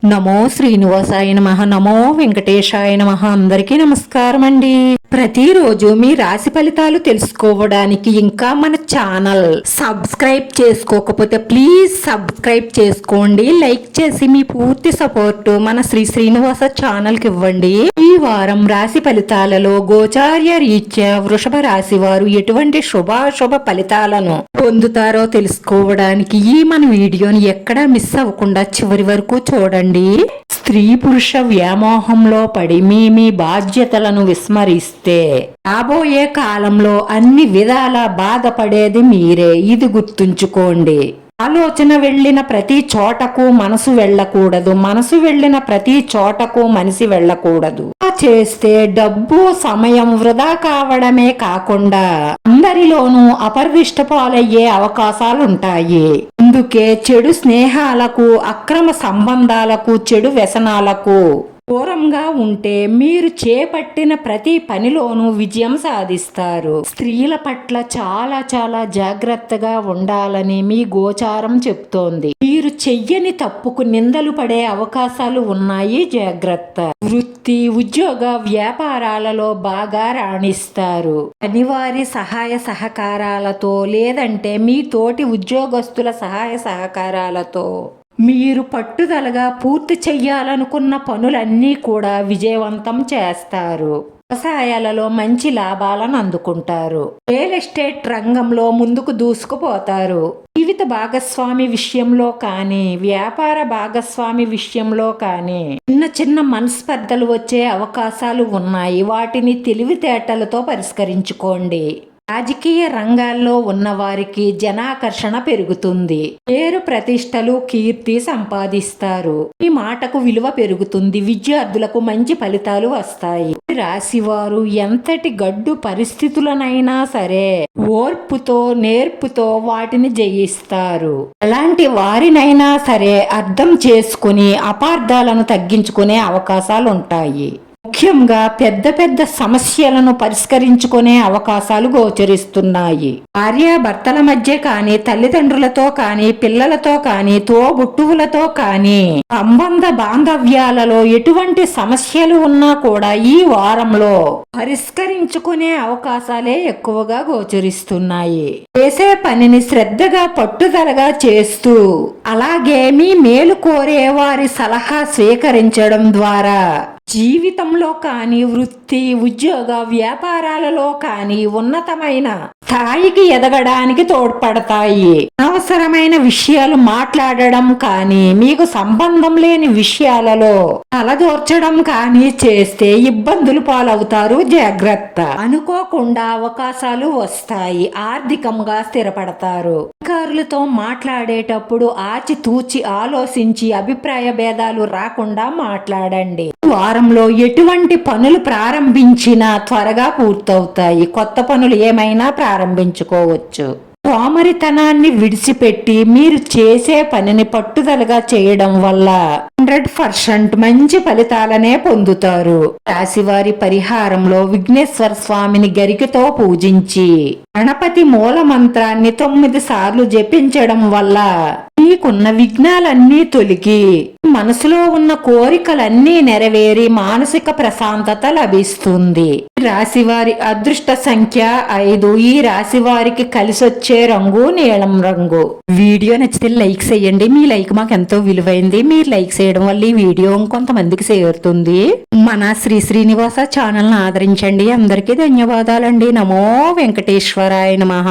నమో శ్రీనివాసాయ నమః. నమో వెంకటేశాయ నమః. అందరికీ నమస్కారం అండి. ప్రతిరోజు మీ రాశి ఫలితాలు తెలుసుకోవడానికి ఇంకా మన ఛానల్ సబ్స్క్రైబ్ చేసుకోకపోతే ప్లీజ్ సబ్స్క్రైబ్ చేసుకోండి. లైక్ చేసి మీ పూర్తి సపోర్ట్ మన శ్రీనివాస ఛానల్ కి ఇవ్వండి. ఈ వారం రాశి ఫలితాలలో గోచార్య రీత్యా వృషభ రాశి వారు ఎటువంటి శుభాశుభ ఫలితాలను పొందుతారో తెలుసుకోవడానికి ఈ మన వీడియోని ఎక్కడా మిస్ అవ్వకుండా చివరి వరకు చూడండి. స్త్రీ పురుష వ్యామోహంలో పడి మీ బాధ్యతలను విస్మరిస్తే రాబోయే కాలంలో అన్ని విధాల బాధపడేది మీరే. ఇది గుర్తుంచుకోండి. ఆలోచన వెళ్లిన ప్రతి చోటకు మనసు వెళ్ళకూడదు, మనసు వెళ్లిన ప్రతి చోటకు మనిషి వెళ్ళకూడదు. చేస్తే డబ్బు సమయం వృధా కావడమే కాకుండా అందరిలోనూ అపరిష్ట పాలయ్యే అవకాశాలుంటాయి. అందుకే చెడు స్నేహాలకు, అక్రమ సంబంధాలకు, చెడు వ్యసనాలకు దూరంగా ఉంటే మీరు చేపట్టిన ప్రతి పనిలోనూ విజయం సాధిస్తారు. స్త్రీల పట్ల చాలా చాలా జాగ్రత్తగా ఉండాలని మీ గోచారం చెప్తోంది. మీరు చెయ్యని తప్పుకు నిందలు పడే అవకాశాలు ఉన్నాయి, జాగ్రత్త. వృత్తి, ఉద్యోగ, వ్యాపారాలలో బాగా రాణిస్తారు. పనివారి సహాయ సహకారాలతో లేదంటే మీ తోటి ఉద్యోగస్తుల సహాయ సహకారాలతో మీరు పట్టుదలగా పూర్తి చెయ్యాలనుకున్న పనులన్నీ కూడా విజయవంతం చేస్తారు. వ్యవసాయాలలో మంచి లాభాలను అందుకుంటారు. రియల్ ఎస్టేట్ రంగంలో ముందుకు దూసుకుపోతారు. జీవిత భాగస్వామి విషయంలో కానీ, వ్యాపార భాగస్వామి విషయంలో కానీ చిన్న చిన్న మనస్పర్ధలు వచ్చే అవకాశాలు ఉన్నాయి. వాటిని తెలివితేటలతో పరిష్కరించుకోండి. రాజకీయ రంగాల్లో ఉన్నవారికి జనాకర్షణ పెరుగుతుంది. పేరు ప్రతిష్టలు, కీర్తి సంపాదిస్తారు. ఈ మాటకు విలువ పెరుగుతుంది. విద్యార్థులకు మంచి ఫలితాలు వస్తాయి. రాశివారు ఎంతటి గడ్డు పరిస్థితులనైనా సరే ఓర్పుతో, నేర్పుతో వాటిని జయిస్తారు. ఎలాంటి వారినైనా సరే అర్థం చేసుకుని అపార్థాలను తగ్గించుకునే అవకాశాలుంటాయి. ముఖ్యంగా పెద్ద పెద్ద సమస్యలను పరిష్కరించుకునే అవకాశాలు గోచరిస్తున్నాయి. భార్యాభర్తల మధ్య కానీ, తల్లిదండ్రులతో కానీ, పిల్లలతో కానీ, తోబుట్టువులతో కానీ సంబంధ బాంధవ్యాలలో ఎటువంటి సమస్యలు ఉన్నా కూడా ఈ వారంలో పరిష్కరించుకునే అవకాశాలే ఎక్కువగా గోచరిస్తున్నాయి. చేసే పనిని శ్రద్ధగా, పట్టుదలగా చేస్తూ అలాగే మీ మేలు కోరే వారి సలహా స్వీకరించడం ద్వారా జీవితంలో కానీ, వృత్తి, ఉద్యోగ, వ్యాపారాలలో కానీ ఉన్నతమైన స్థాయికి ఎదగడానికి తోడ్పడతాయి. అనవసరమైన విషయాలు మాట్లాడడం కానీ, మీకు సంబంధం లేని విషయాలలో తలదూర్చడం కానీ చేస్తే ఇబ్బందులు పాలవుతారు, జాగ్రత్త. అనుకోకుండా అవకాశాలు వస్తాయి. ఆర్థికంగా స్థిరపడతారు. అధికారులతో మాట్లాడేటప్పుడు ఆచితూచి ఆలోచించి అభిప్రాయ భేదాలు రాకుండా మాట్లాడండి. వారంలో ఎటువంటి పనులు ప్రారంభించినా త్వరగా పూర్తవుతాయి. కొత్త పనులు ఏమైనా ప్రారంభించుకోవచ్చు. సోమరితనాన్ని విడిచిపెట్టి మీరు చేసే పనిని పట్టుదలగా చేయడం వల్ల 100% మంచి ఫలితాలనే పొందుతారు. రాశివారి పరిహారంలో విఘ్నేశ్వర స్వామిని గరికతో పూజించి గణపతి మూల మంత్రాన్ని 9 సార్లు జపించడం వల్ల మీకున్న విఘ్నాలన్నీ తొలగి మనసులో ఉన్న కోరికలన్నీ నెరవేరి మానసిక ప్రశాంతత లభిస్తుంది. రాశివారి అదృష్ట సంఖ్య 5. ఈ రాశివారికి కలిసొచ్చే రంగు నీలం రంగు. వీడియో నచ్చితే లైక్ చేయండి. మీ లైక్ మాకు ఎంతో విలువైంది. మీరు లైక్ చేయడం వల్ల ఈ వీడియో ఇంకొంతమందికి చేరుతుంది. మన శ్రీనివాస ఛానల్ ని ఆదరించండి. అందరికీ ధన్యవాదాలండి. నమో వెంకటేశ్వరాయ నమః.